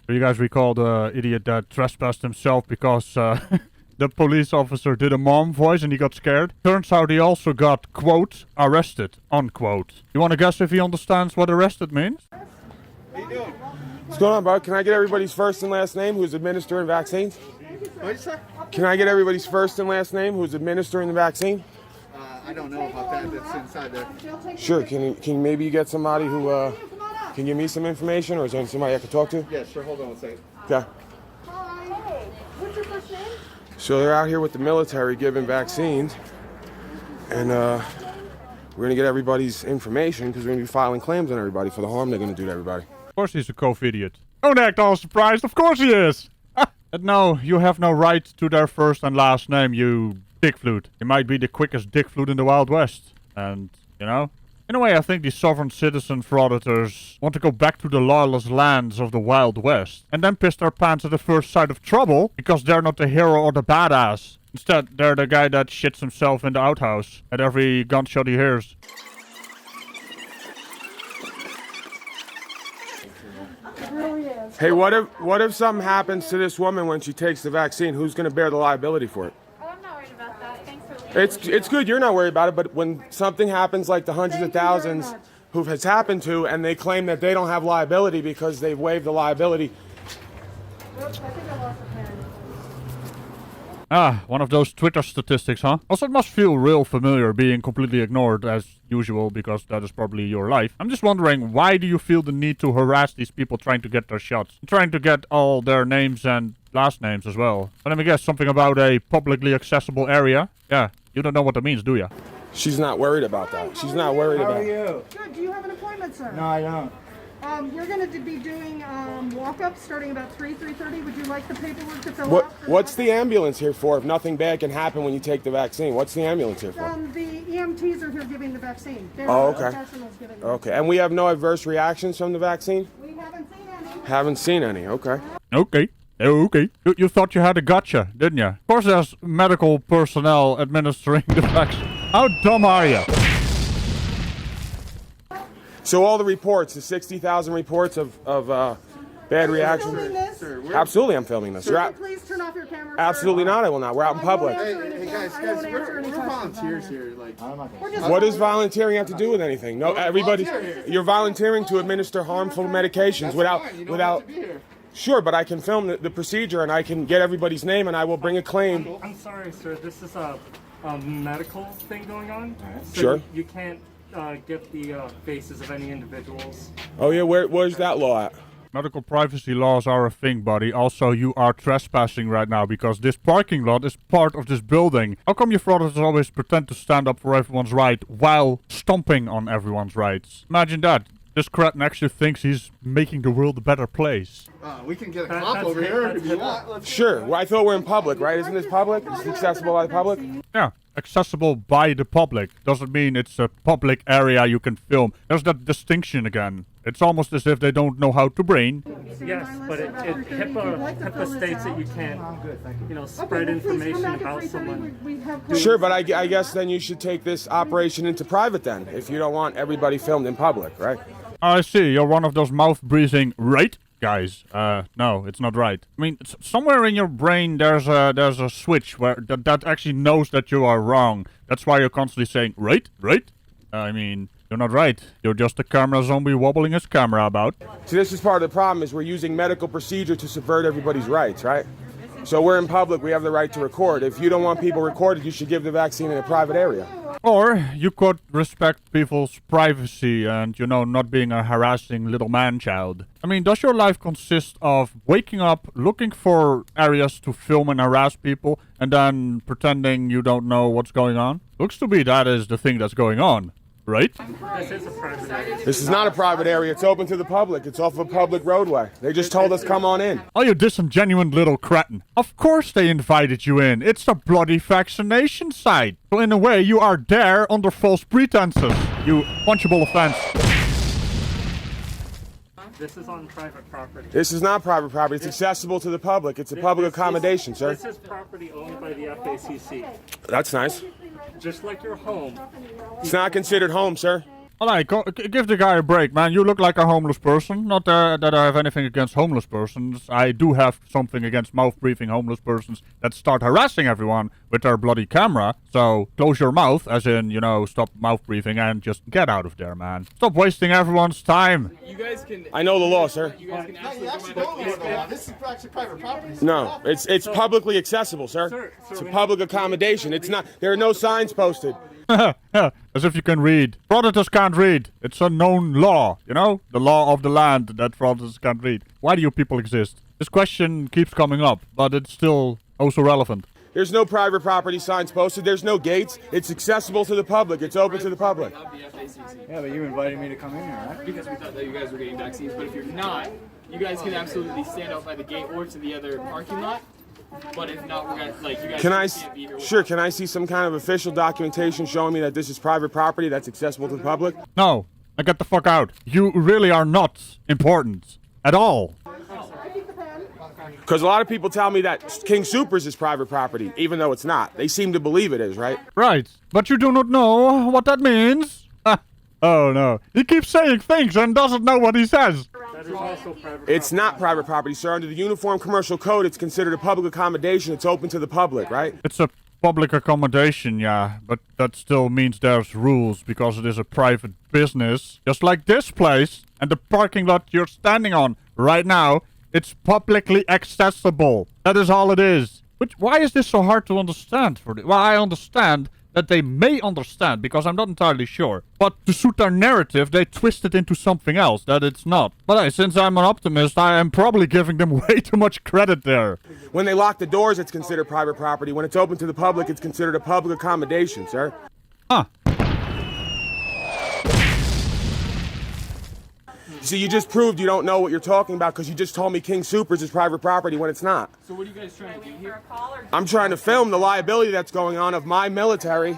Do you guys recall the idiot that trespassed himself because the police officer did a mom voice and he got scared? Turns out he also got, quote, arrested, unquote. You want to guess if he understands what arrested means? How you doing? What's going on, bud? Can I get everybody's first and last name who's administering vaccines? What you say? Can I get everybody's first and last name who's administering the vaccine? I don't know about that. That's inside there. Sure. Can maybe you get somebody who can give me some information, or is there somebody I could talk to? Yeah, sure. Hold on one second. Okay. Hi. What's your first name? So they're out here with the military giving vaccines, and we're gonna get everybody's information because we're gonna be filing claims on everybody for the harm they're gonna do to everybody. Of course he's a idiot. Don't act all surprised. Of course he is. And no, you have no right to their first and last name, you dick flute. You might be the quickest dick flute in the Wild West. And, you know, in a way I think these sovereign citizen frauditors want to go back to the lawless lands of the Wild West. And then piss their pants at the first sight of trouble because they're not the hero or the badass. Instead, they're the guy that shits himself in the outhouse at every gunshot he hears. Hey, what if something happens to this woman when she takes the vaccine? Who's gonna bear the liability for it? Oh, I'm not worried about that. Thanks for leaving. It's good you're not worried about it, but when something happens like the hundreds of thousands who has happened to, and they claim that they don't have liability because they've waived the liability. I think I lost a pen. Ah, one of those Twitter statistics, huh? Also, it must feel real familiar being completely ignored as usual because that is probably your life. I'm just wondering, why do you feel the need to harass these people trying to get their shots? Trying to get all their names and last names as well. But let me guess, something about a publicly accessible area? Yeah, you don't know what that means, do ya? She's not worried about that. She's not worried How about are it. you? Good. Do you have an appointment, sir? No, I don't. You're going to be doing walk-ups starting about 3:30. Would you like the paperwork to fill What out? what's the ambulance here for if nothing bad can happen when you take the vaccine? What's the ambulance here for? The EMTs are here giving the vaccine. They're Oh, the okay. professionals giving the Okay, and we have no adverse reactions from the vaccine? We haven't seen any. Haven't seen any, okay. Okay. Okay. You thought you had a gotcha, didn't you? Of course there's medical personnel administering the vaccine. How dumb are you? So all the reports, the 60,000 reports of bad reactions? Filming this? Absolutely I'm filming this. You're Please turn off your camera. sir. absolutely not, I will not. We're out in public. Hey, guys, we're volunteers here. Like, What does volunteering have to do with anything? No, everybody, you're volunteering to administer harmful medications without. Sure, but I can film the procedure and I can get everybody's name and I will bring a claim. I'm sorry, sir. This is a medical thing going on. So Sure. You can't get the faces of any individuals. Oh yeah, where's that law at? Medical privacy laws are a thing, buddy. Also, you are trespassing right now because this parking lot is part of this building. How come you fraudsters always pretend to stand up for everyone's right while stomping on everyone's rights? Imagine that. This cretin actually thinks he's making the world a better place. we can get a cop over here if you want. Sure, well, I thought we're in public, right? Isn't this public? Is it accessible by the public? Yeah, accessible by the public. Doesn't mean it's a public area you can film. There's that distinction again. It's almost as if they don't know how to brain. Yes, but HIPAA states that you can't, spread information about someone. Sure, but I guess then you should take this operation into private then, if you don't want everybody filmed in public, right? I see, you're one of those mouth-breathing right guys. No, it's not right. I mean, somewhere in your brain there's a switch where that actually knows that you are wrong. That's why you're constantly saying, right? I mean, you're not right. You're just a camera zombie wobbling his camera about. So this is part of the problem is we're using medical procedure to subvert everybody's rights, right? So we're in public, we have the right to record. If you don't want people recorded, you should give the vaccine in a private area. Or you could respect people's privacy and, not being a harassing little man-child. I mean, does your life consist of waking up, looking for areas to film and harass people, and then pretending you don't know what's going on? Looks to me that is the thing that's going on, right? This is a private area. This is not a private area, it's open to the public. It's off a public roadway. They just told us come on in. Oh, you disingenuous little cretin. Of course they invited you in. It's a bloody vaccination site. So in a way, you are there under false pretenses. You punchable offense. This is on private property. This is not private property, it's accessible to the public. It's a public accommodation, sir. This is property owned by the FACC. That's nice. Just like your home. It's not considered home, sir. Alright, give the guy a break, man. You look like a homeless person. Not that I have anything against homeless persons. I do have something against mouth-breathing homeless persons that start harassing everyone with their bloody camera. So, close your mouth, as in, you know, stop mouth-breathing and just get out of there, man. Stop wasting everyone's time. You guys can. I know the law, sir. You guys can No, absolutely you actually go don't back know to the law. This is actually private property. No, it's publicly accessible, sir. Sir, It's a we- public accommodation. It's not. There are no signs posted. As if you can read. Frauditors can't read. It's a known law, you know? The law of the land that frauditors can't read. Why do you people exist? This question keeps coming up, but it's still also relevant. There's no private property signs posted. There's no gates. It's accessible to the public. It's open to the public. Not the FACC. Yeah, but you invited me to come in here, right? Because we thought that you guys were getting vaccines, but if you're not, you guys can absolutely stand outside the gate or to the other parking lot. But if not, we're gonna, like, you guys Can I? can't be here with Sure. Can I see some kind of official documentation showing me that this is private property that's accessible to the public? No, now get the fuck out. You really are not important. At all. Because a lot of people tell me that King Supers is private property, even though it's not. They seem to believe it is, right? Right, but you do not know what that means? Oh no, he keeps saying things and doesn't know what he says. That is also private It's not private property, sir. Under the Uniform Commercial Code, it's considered a public accommodation. It's open to the public, right? It's a public accommodation, yeah, but that still means there's rules because it is a private business. Just like this place and the parking lot you're standing on right now, it's publicly accessible. That is all it is. Which, why is this so hard to understand? Well, I understand that they may understand because I'm not entirely sure. But to suit their narrative, they twist it into something else that it's not. But hey, since I'm an optimist, I am probably giving them way too much credit there. When they lock the doors, it's considered private property. When it's open to the public, it's considered a public accommodation, sir. Huh. See, you just proved you don't know what you're talking about because you just told me King Supers is private property when it's not. So what are you guys trying to do here? I'm trying to film the liability that's going on of my military,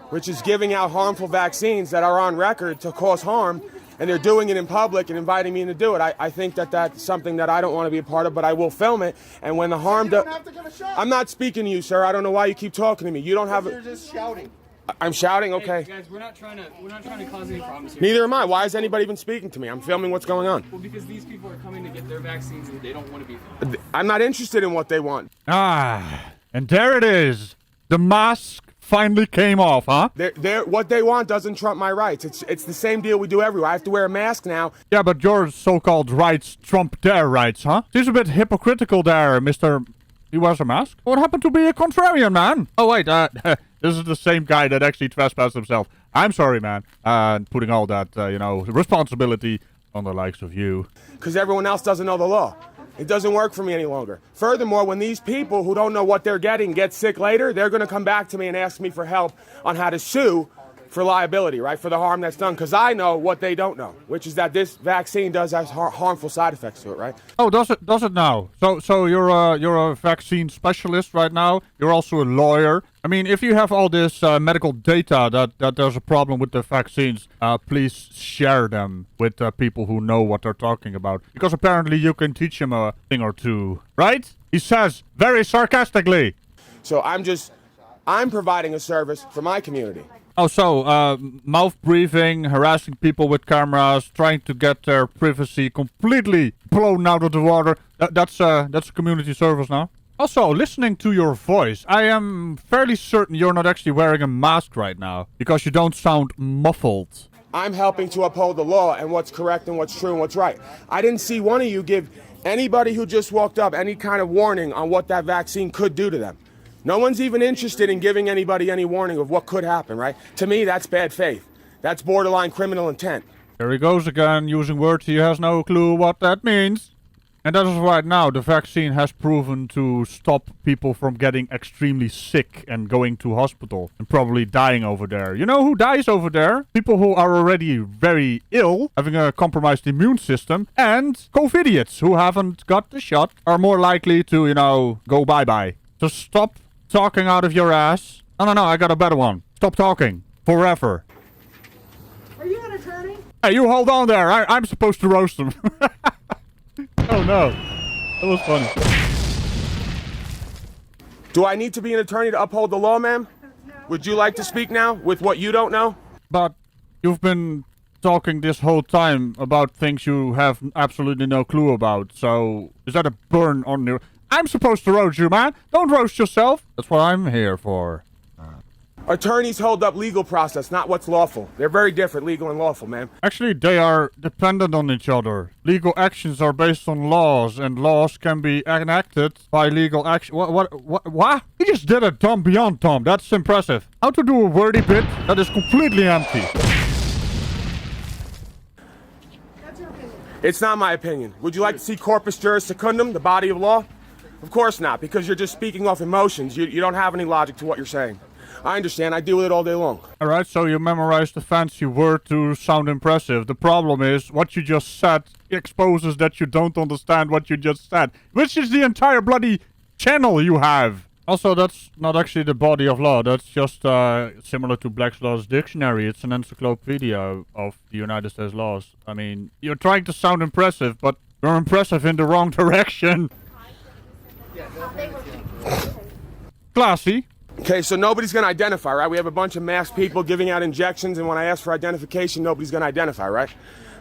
which is giving out harmful vaccines that are on record to cause harm, and they're doing it in public and inviting me in to do it. I think that that's something that I don't want to be a part of, but I will film it. And when the harm You does... don't have to give a shot. I'm not speaking to you, sir. I don't know why you keep talking to me. You don't have... You're just shouting. I'm shouting? Okay. Hey, guys, we're not trying to cause any problems here. Neither am I. Why is anybody even speaking to me? I'm filming what's going on. Well, because these people are coming to get their vaccines and they don't want to be filmed. I'm not interested in what they want. Ah, and there it is. The mask finally came off, huh? What they want doesn't trump my rights. It's the same deal we do everywhere. I have to wear a mask now. Yeah, but your so-called rights trump their rights, huh? Seems a bit hypocritical there, Mr. He wears a mask? What happened to be a contrarian, man? Oh, wait, this is the same guy that actually trespassed himself. I'm sorry, man. Putting all that, responsibility on the likes of you. Because everyone else doesn't know the law. It doesn't work for me any longer. Furthermore, when these people who don't know what they're getting get sick later, they're going to come back to me and ask me for help on how to sue for liability, right? For the harm that's done. Because I know what they don't know, which is that this vaccine does have harmful side effects to it, right? Oh, does it now? So you're a vaccine specialist right now? You're also a lawyer? I mean, if you have all this medical data that there's a problem with the vaccines, please share them with people who know what they're talking about. Because apparently you can teach them a thing or two, right? He says, very sarcastically. So I'm providing a service for my community. Oh, so, mouth breathing, harassing people with cameras, trying to get their privacy completely blown out of the water. That's a community service now. Also, listening to your voice, I am fairly certain you're not actually wearing a mask right now, because you don't sound muffled. I'm helping to uphold the law and what's correct and what's true and what's right. I didn't see one of you give anybody who just walked up any kind of warning on what that vaccine could do to them. No one's even interested in giving anybody any warning of what could happen, right? To me, that's bad faith. That's borderline criminal intent. There he goes again, using words he has no clue what that means. And as of right now, the vaccine has proven to stop people from getting extremely sick and going to hospital and probably dying over there. You know who dies over there? People who are already very ill, having a compromised immune system, and COVIDiots who haven't got the shot are more likely to, go bye-bye. So stop talking out of your ass. No, I got a better one. Stop talking. Forever. Are you an attorney? Hey, you hold on there. I'm supposed to roast him. Oh no. That was funny. Do I need to be an attorney to uphold the law, ma'am? Would you like to speak now with what you don't know? But you've been talking this whole time about things you have absolutely no clue about. So, is that a burn on you? I'm supposed to roast you, man. Don't roast yourself. That's what I'm here for. Attorneys hold up legal process, not what's lawful. They're very different, legal and lawful, man. Actually, they are dependent on each other. Legal actions are based on laws, and laws can be enacted by legal action. What? You just did a Tom Beyond Tom. That's impressive. How to do a wordy bit that is completely empty. That's your opinion. It's not my opinion. Would you like to see corpus juris secundum, the body of law? Of course not, because you're just speaking off emotions. You don't have any logic to what you're saying. I understand. I deal with it all day long. Alright, so you memorized the fancy word to sound impressive. The problem is, what you just said exposes that you don't understand what you just said. Which is the entire bloody channel you have. Also, that's not actually the body of law. That's just similar to Black's Law's dictionary. It's an encyclopedia of the United States laws. I mean, you're trying to sound impressive, but you're impressive in the wrong direction. Classy. Okay, so nobody's going to identify, right? We have a bunch of masked people giving out injections, and when I ask for identification, nobody's going to identify, right?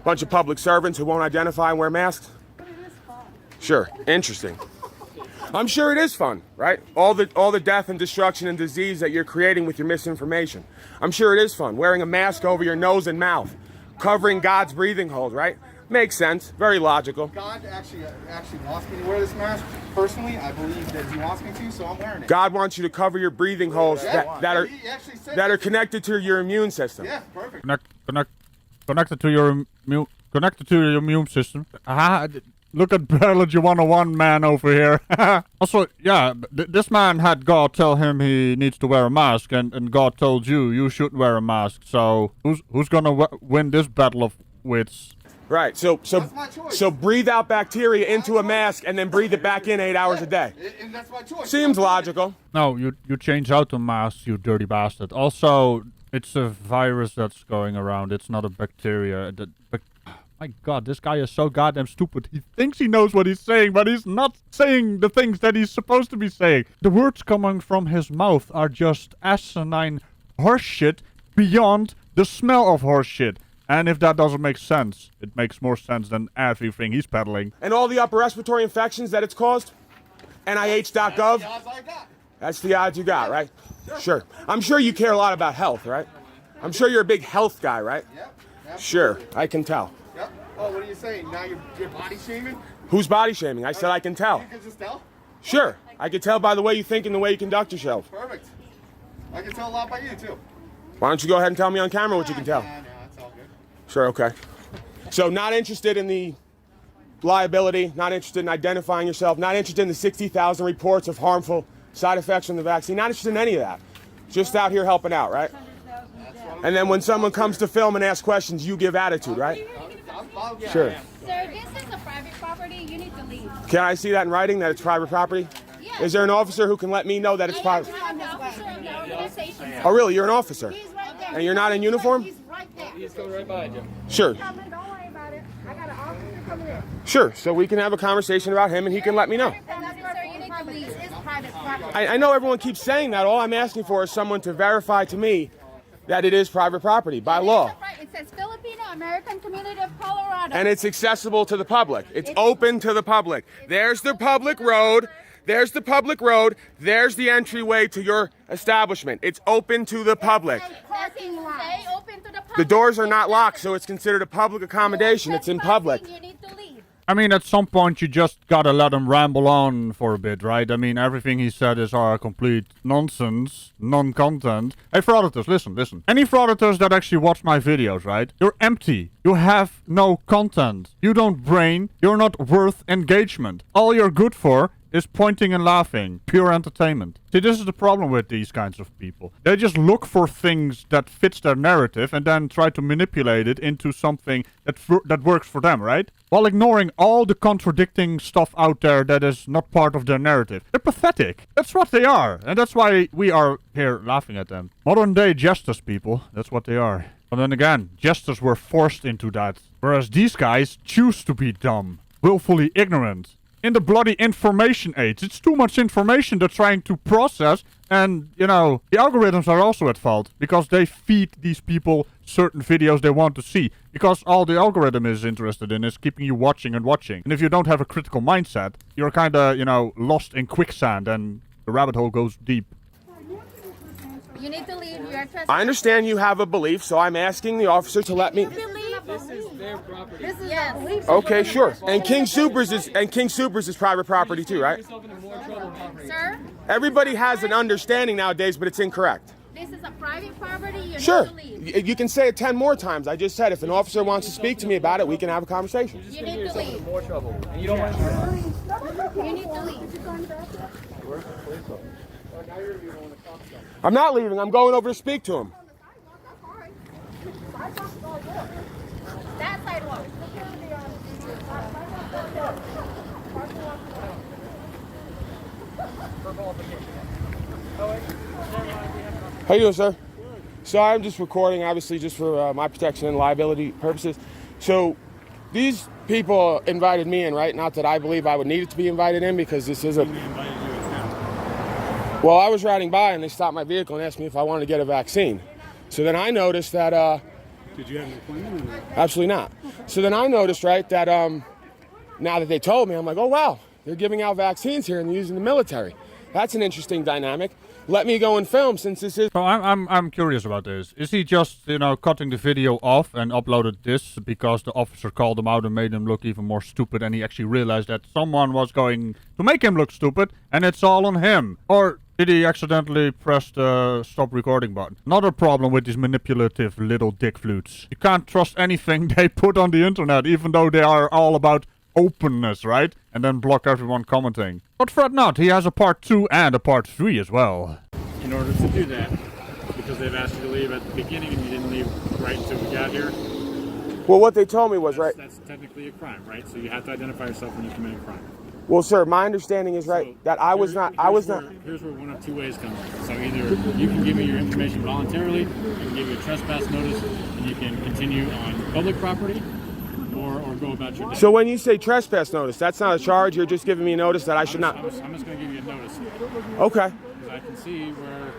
Bunch of public servants who won't identify and wear masks? Sure, interesting. I'm sure it is fun, right? All the death and destruction and disease that you're creating with your misinformation. I'm sure it is fun. Wearing a mask over your nose and mouth, covering God's breathing holes, right? Makes sense. Very logical. God actually wants me to wear this mask. Personally, I believe that he wants me to, so I'm wearing it. God wants you to cover your breathing holes Yeah, that he actually said are connected to your immune system. Yeah, perfect. Connected to your immune system. Look at Biology 101 man over here. Also, yeah, this man had God tell him he needs to wear a mask, and God told you should wear a mask. So who's gonna win this battle of wits? Right. So That's my choice. so breathe out bacteria into a mask and then breathe it back in 8 hours a day. And that's my choice. Seems logical. No, you change out the mask, you dirty bastard. Also, it's a virus that's going around. It's not a bacteria. My God, this guy is so goddamn stupid. He thinks he knows what he's saying, but he's not saying the things that he's supposed to be saying. The words coming from his mouth are just asinine horseshit beyond the smell of horseshit. And if that doesn't make sense, it makes more sense than everything he's peddling. And all the upper respiratory infections that it's caused? NIH.gov? That's the odds I got. That's the odds you got, right? Sure. I'm sure you care a lot about health, right? I'm sure you're a big health guy, right? Yep. Sure, I can tell. Yep. Oh, what are you saying? Now you're body shaming? Who's body shaming? I said I can tell. You can just tell? Sure, I can tell by the way you think and the way you conduct yourself. Perfect. I can tell a lot by you, too. Why don't you go ahead and tell me on camera what you can tell? Nah, it's all good. Sure, okay. So not interested in the liability, not interested in identifying yourself, not interested in the 60,000 reports of harmful side effects from the vaccine, not interested in any of that. Just out here helping out, right? And then when someone comes to film and asks questions, you give attitude, right? Sure. Sir, this is a private property. You need to leave. Can I see that in writing that it's private property? Yes. Is there an officer who can let me know that it's private? I'm the officer of the organization. Oh, really? You're an officer? He's right there. And you're not in uniform? He's right there. He's coming right behind you. Sure. Don't worry about it. I got an officer coming in. Sure. So we can have a conversation about him and he can let me know. Sir, you need to leave. It's private property. I know everyone keeps saying that. All I'm asking for is someone to verify to me that it is private property by law. It says Filipino American Community of Colorado. And it's accessible to the public. It's open to the public. There's the public road. There's the public road. There's the entryway to your establishment. It's open to the public. Parking lot. Stay open to the public. The doors are not locked, so it's considered a public accommodation. It's in public. You need to leave. I mean, at some point you just gotta let him ramble on for a bit, right? I mean, everything he said is complete nonsense, non-content. Hey, Frauditors, listen. Any Frauditors that actually watch my videos, right? You're empty. You have no content. You don't brain. You're not worth engagement. All you're good for is pointing and laughing. Pure entertainment. See, this is the problem with these kinds of people. They just look for things that fits their narrative and then try to manipulate it into something that works for them, right? While ignoring all the contradicting stuff out there that is not part of their narrative. They're pathetic. That's what they are. And that's why we are here laughing at them. Modern day jesters, people. That's what they are. But then again, jesters were forced into that. Whereas these guys choose to be dumb. Willfully ignorant. in the bloody information age. It's too much information they're trying to process. And, you know, the algorithms are also at fault. Because they feed these people certain videos they want to see. Because all the algorithm is interested in is keeping you watching and watching. And if you don't have a critical mindset, you're kind of, you know, lost in quicksand. And the rabbit hole goes deep. You need to leave. You are trespassing. I understand you have a belief, so I'm asking the officer to let me. This is their property. This is yes. Okay, sure. And King Supers is private property too, right? Yourself into more trouble, Humphrey. Sir, Everybody has an understanding nowadays, but it's incorrect. this is a private property. You Sure. need to leave. You can say it 10 more times. I just said if an officer wants to speak to me about it, we can have a conversation. You need to leave. More trouble. And you don't want to. You need to leave. I'm not leaving. I'm going over to speak to him. That sidewalk. How you doing, sir? So I'm just recording, obviously, just for my protection and liability purposes. So these people invited me in, right? Not that I believe I would need it to be invited in because this is a... Well, I was riding by and they stopped my vehicle and asked me if I wanted to get a vaccine. So then I noticed that... Did you have an appointment? Absolutely not. So then I noticed, right, that now that they told me, I'm like, oh, wow, they're giving out vaccines here and they're using the military. That's an interesting dynamic. Let me go and film since this is... So I'm curious about this. Is he just, you know, cutting the video off and uploaded this because the officer called him out and made him look even more stupid and he actually realized that someone was going to make him look stupid and it's all on him? Or did he accidentally press the stop recording button? Another problem with these manipulative little dick flutes. You can't trust anything they put on the internet even though they are all about openness, right? And then block everyone commenting. But fret not, he has a part 2 and a part 3 as well. In order to do that, because they've asked you to leave at the beginning and you didn't leave right until we got here. Well, what they told me was, right... That's technically a crime, right? So you have to identify yourself when you commit a crime. Well, sir, my understanding is, right, So that I was not... Here's where one of two ways comes in. So either you can give me your information voluntarily, I can give you a trespass notice, and you can continue on public property, or go about your day. So when you say trespass notice, that's not a charge? You're just giving me a notice that I should not... I'm just going to give you a notice. Okay. Because I can see where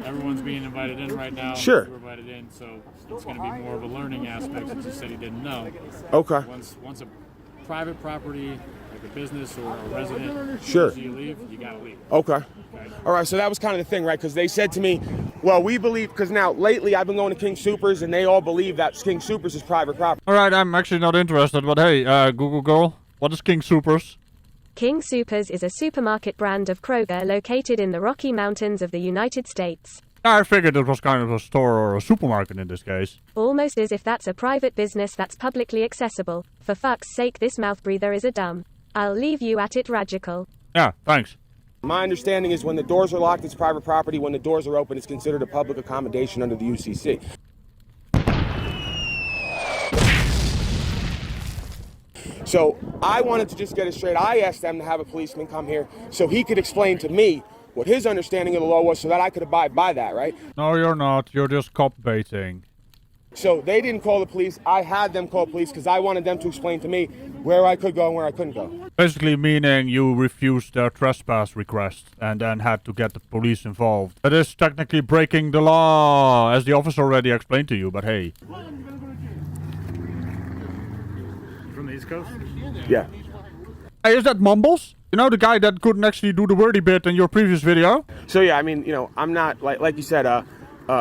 everyone's being invited in right now. Sure. You were invited in, so it's going to be more of a learning aspect since you said he didn't know. Okay. Once a private property, like a business or a resident, Sure. you leave, you got to leave. Okay. All right, so that was kind of the thing, right? Because they said to me, well, we believe, because now lately I've been going to King Supers and they all believe that King Supers is private property. Alright, I'm actually not interested, but hey, Google girl, what is King Supers? King Soopers is a supermarket brand of Kroger located in the Rocky Mountains of the United States. I figured it was kind of a store or a supermarket in this case. Almost as if that's a private business that's publicly accessible. For fuck's sake, this mouth breather is a dumb. I'll leave you at it, Ragical. Yeah, thanks. My understanding is when the doors are locked, it's private property. When the doors are open, it's considered a public accommodation under the UCC. So I wanted to just get it straight. I asked them to have a policeman come here so he could explain to me what his understanding of the law was so that I could abide by that, right? No, you're not. You're just cop baiting. So they didn't call the police. I had them call police because I wanted them to explain to me where I could go and where I couldn't go. Basically meaning you refused their trespass request and then had to get the police involved. That is technically breaking the law, as the officer already explained to you, but hey. From the East Coast? Yeah. Hey, is that Mumbles? You know, the guy that couldn't actually do the wordy bit in your previous video? So yeah, I mean, you know, I'm not, like you said,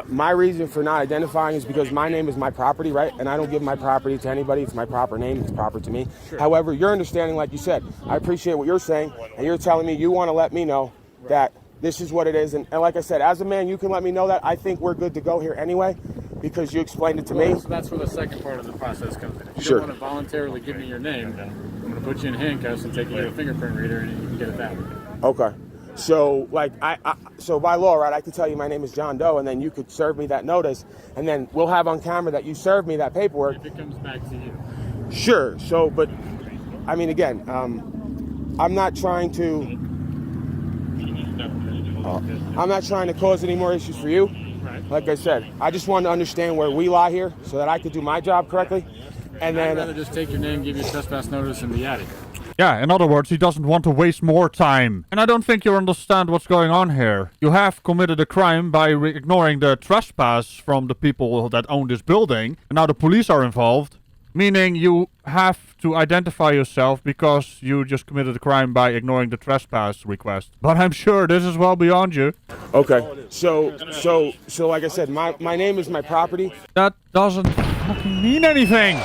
my reason for not identifying is because my name is my property, right? And I don't give my property to anybody. It's my proper name. It's proper to me. Sure. However, your understanding, like you said, I appreciate what you're saying. And you're telling me you want to let me know that this is what it is. And like I said, as a man, you can let me know that. I think we're good to go here anyway because you explained it to me. So that's where the second part of the process comes in. If you Sure. don't want to voluntarily give me your name, then I'm going to put you in handcuffs and take you to a fingerprint reader and you can get it that way. Okay. So, like, so by law, right, I could tell you my name is John Doe, and then you could serve me that notice, and then we'll have on camera that you served me that paperwork. If it comes back to you. Sure. So, but, I mean, again, I'm not trying to... I'm not trying to cause any more issues for you. Right. Like I said, I just wanted to understand where we lie here so that I could do my job correctly. And I'd then... rather just take your name, give you a trespass notice, and be out of here. Yeah, in other words, he doesn't want to waste more time. And I don't think you understand what's going on here. You have committed a crime by ignoring the trespass from the people that own this building. And now the police are involved. Meaning you have to identify yourself because you just committed a crime by ignoring the trespass request. But I'm sure this is well beyond you. Okay. So like I said, my name is my property. That doesn't fucking mean anything.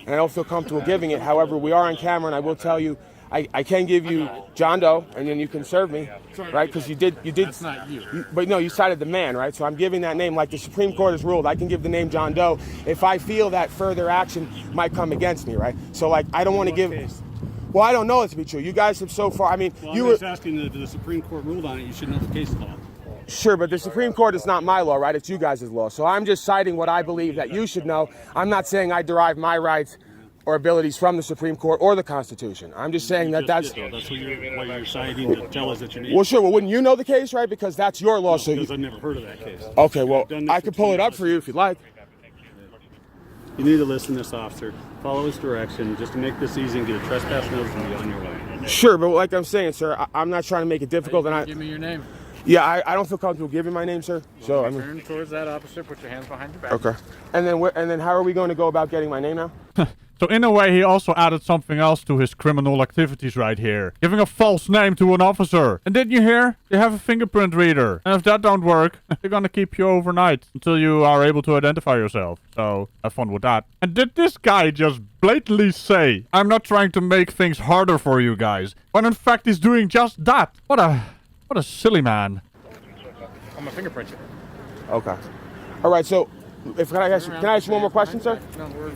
And I don't feel comfortable giving it. However, we are on camera, and I will tell you, I can give you John Doe, and then you can serve me, right? Because you did. That's not you. But no, you cited the man, right? So I'm giving that name. Like the Supreme Court has ruled, I can give the name John Doe if I feel that further action might come against me, right? So like, I don't want to give. Well, I don't know it to be true. You guys have so far. I mean, Well, you I'm were just asking the Supreme Court ruled on it. You should know the case law. sure, but the Supreme Court is not my law, right? It's you guys' law. So I'm just citing what I believe that you should know. I'm not saying I derive my rights or abilities from the Supreme Court or the Constitution. I'm just saying that that's what you're citing to tell us that you need. well, sure. Well, wouldn't you know the case, right? Because that's your law. So Because I've never heard of that case. okay, well, I could pull it up for you if you'd like. You need to listen to this officer, follow his direction, just to make this easy and get a trespass notice and be on your way. Sure, but like I'm saying, sir, I'm not trying to make it difficult. And Give me your name. yeah, I don't feel comfortable giving my name, sir. So I mean, Turn towards that officer, put your hands behind your back. okay. And then how are we going to go about getting my name now? So in a way, he also added something else to his criminal activities right here. Giving a false name to an officer. And didn't you hear? They have a fingerprint reader. And if that don't work, they're gonna keep you overnight until you are able to identify yourself. So have fun with that. And did this guy just blatantly say, I'm not trying to make things harder for you guys, when in fact he's doing just that? What a silly man. I'm a fingerprint checker. Okay. All right. So, can I ask you one more question, sir?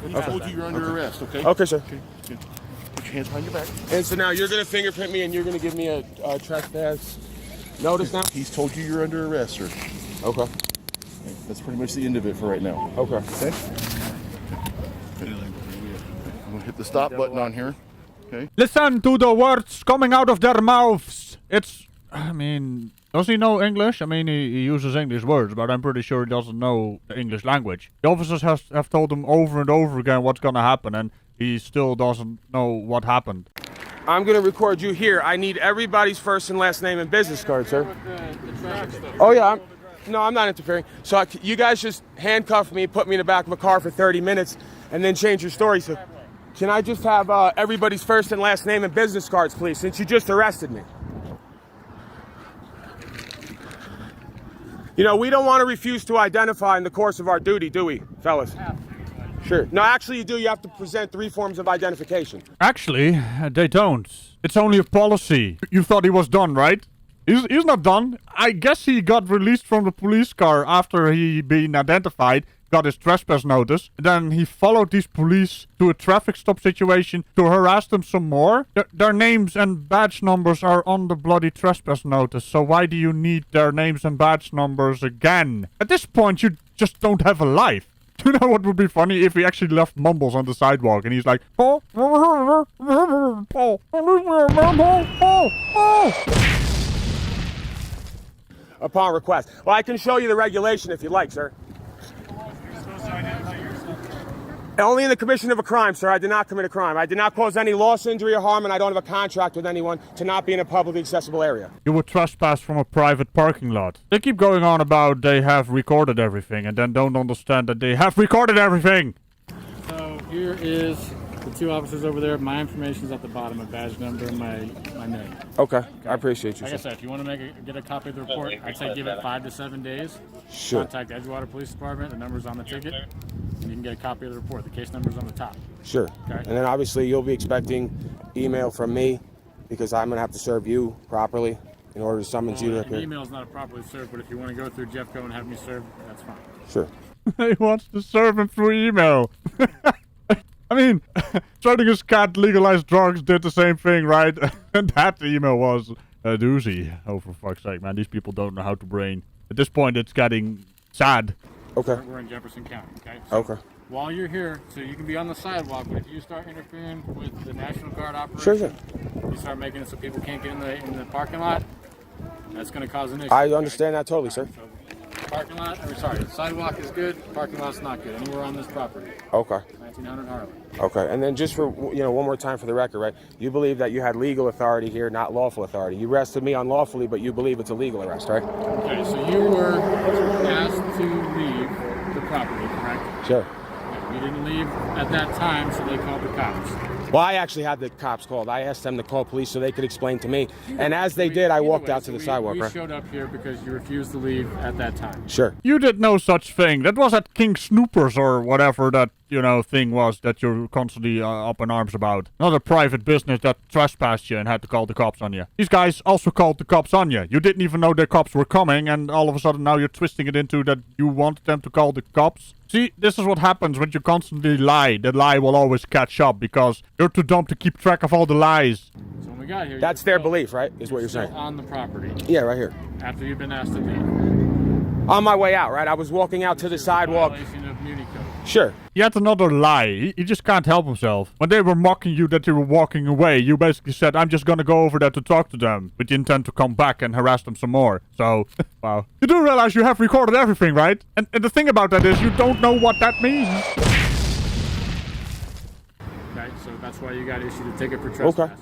He told you you're under arrest, okay? Okay, sir. Put your hands behind your back. And so now you're going to fingerprint me and you're going to give me a trespass notice now? He's told you you're under arrest, sir. Okay. That's pretty much the end of it for right now. Okay. Okay? I'm going to hit the stop button on here. Okay? Listen to the words coming out of their mouths. I mean, does he know English? I mean, he uses English words, but I'm pretty sure he doesn't know the English language. The officers have told him over and over again what's gonna happen, and he still doesn't know what happened. I'm going to record you here. I need everybody's first and last name and business card, sir. Oh, yeah. I'm not interfering. So you guys just handcuff me, put me in the back of a car for 30 minutes, and then change your story. So can I just have everybody's first and last name and business cards, please, since you just arrested me? You know, we don't want to refuse to identify in the course of our duty, do we, fellas? Sure. No, actually you do. You have to present 3 forms of identification. Actually, they don't. It's only a policy. You thought he was done, right? He's not done. I guess he got released from the police car after he been identified, got his trespass notice. Then he followed these police to a traffic stop situation to harass them some more. Their names and badge numbers are on the bloody trespass notice, so why do you need their names and badge numbers again? At this point, you just don't have a life. Do you know what would be funny if he actually left Mumbles on the sidewalk and he's like, oh. Upon request. Well, I can show you the regulation if you'd like, sir. Only in the commission of a crime, sir. I did not commit a crime. I did not cause any loss, injury, or harm, and I don't have a contract with anyone to not be in a publicly accessible area. You were trespassed from a private parking lot. They keep going on about they have recorded everything and then don't understand that they have recorded everything. So here is the 2 officers over there. My information's at the bottom, my badge number, and my name. Okay. I appreciate you, Like sir. I said, if you want to get a copy of the report, I'd say give it 5 to 7 days. Sure. Contact Edgewater Police Department. The number's on the ticket, and you can get a copy of the report. The case number's on the top. Sure. Okay. And then obviously you'll be expecting email from me because I'm going to have to serve you properly in order to summons you to An appear. email is not properly served, but if you want to go through Jeffco and have me served, that's fine. Sure. He wants to serve him through email. I mean, Schrodinger's cat legalized drugs did the same thing, right? And that email was a doozy. Oh, for fuck's sake, man. These people don't know how to brain. At this point, it's getting sad. Okay. We're in Jefferson County, okay? So Okay. while you're here, so you can be on the sidewalk, but if you start interfering with the National Guard operation, Sure. you start making it so people can't get in the parking lot, that's going to cause an issue. I understand that totally, sir. So Parking lot, sorry, sidewalk is good, parking lot's not good, anywhere on this property. Okay. 1900 Harlem. Okay, and then just for, one more time for the record, right? You believe that you had legal authority here, not lawful authority. You arrested me unlawfully, but you believe it's a legal arrest, right? Okay, so you were asked to leave the property, correct? Sure. You didn't leave at that time, so they called the cops. Well, I actually had the cops called. I asked them to call police so they could explain to me. And as they did, I walked out to the sidewalk, We right? showed up here because you refused to leave at that time. Sure. You did no such thing. That was at King Snoopers or whatever that, thing was that you're constantly up in arms about. Not a private business that trespassed you and had to call the cops on you. These guys also called the cops on you. You didn't even know the cops were coming, and all of a sudden now you're twisting it into that you wanted them to call the cops. See, this is what happens when you constantly lie. The lie will always catch up because you're too dumb to keep track of all the lies. So when we got here, That's their belief, right? Is what you're still saying. on the property Yeah, right here. after you've been asked to leave. On my way out, right? I was walking out to the sidewalk. Violation of Muni Code. Sure. Yet another lie. He just can't help himself. When they were mocking you that you were walking away, you basically said, I'm just gonna go over there to talk to them, with the intent to come back and harass them some more. So, wow. You do realize you have recorded everything, right? And the thing about that is you don't know what that means. Okay, so that's why you got issued a ticket for trespassing. Okay.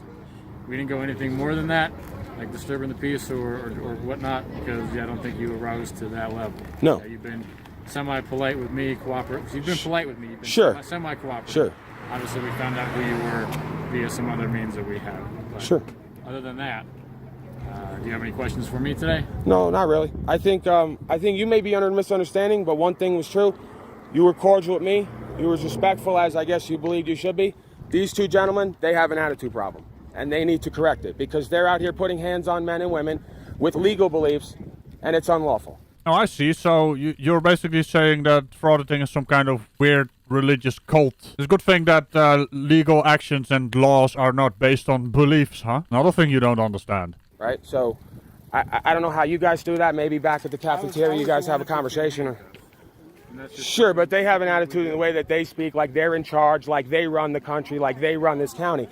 We didn't go anything more than that, like disturbing the peace or whatnot, because I don't think you aroused to that level. No. You've been semi-polite with me, cooperative. You've been polite with me. You've been Sure. semi-cooperative. Sure. Obviously, we found out who you were via some other means that we have. But Sure. Other than that, do you have any questions for me today? No, not really. I think you may be under a misunderstanding, but one thing was true. You were cordial with me. You were as respectful as I guess you believed you should be. These two gentlemen, they have an attitude problem, and they need to correct it because they're out here putting hands on men and women with legal beliefs, and it's unlawful. Oh, I see. So you're basically saying that frauditing is some kind of weird religious cult. It's a good thing that legal actions and laws are not based on beliefs, huh? Another thing you don't understand. Right? So I don't know how you guys do that. Maybe back at the cafeteria you guys have a conversation. Or... Sure, but they have an attitude in the way that they speak like they're in charge, like they run the country, like they run this county.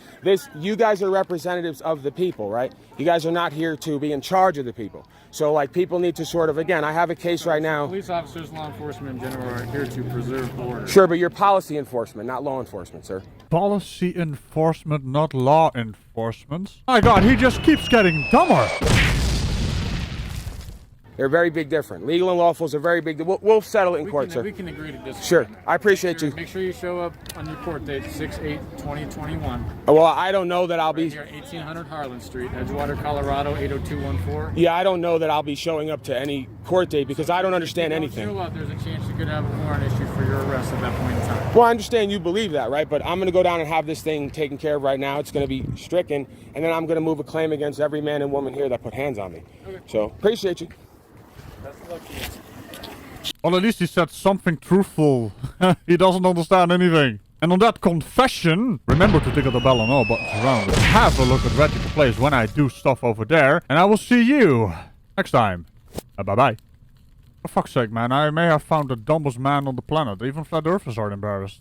You guys are representatives of the people, right? You guys are not here to be in charge of the people. So, like, people need to sort of, again, I have a case right now. Police officers, law enforcement in general are here to preserve order. Sure, but you're policy enforcement, not law enforcement, sir. Policy enforcement, not law enforcement? My God, he just keeps getting dumber. They're very big different. Legal and lawful is a very big. We'll settle it in court, sir. We can agree to disagree. Sure, I appreciate you. Make sure you show up on your court date, 6/8/2021. Well, I don't know that I'll be. Here, 1800 Harlan Street, Edgewater, Colorado, 80214. Yeah, I don't know that I'll be showing up to any court date because I don't understand anything. Show up, there's a chance you could have a warrant issued for your arrest at that point in time. Well, I understand you believe that, right? But I'm going to go down and have this thing taken care of right now. It's going to be stricken, and then I'm going to move a claim against every man and woman here that put hands on me. Okay. So, appreciate you. Well, at least he said something truthful. He doesn't understand anything. And on that confession, remember to tickle the bell on all buttons around it. Have a look at Ragical Place when I do stuff over there. And I will see you next time. Bye-bye. For fuck's sake, man. I may have found the dumbest man on the planet. Even flat earthers are embarrassed.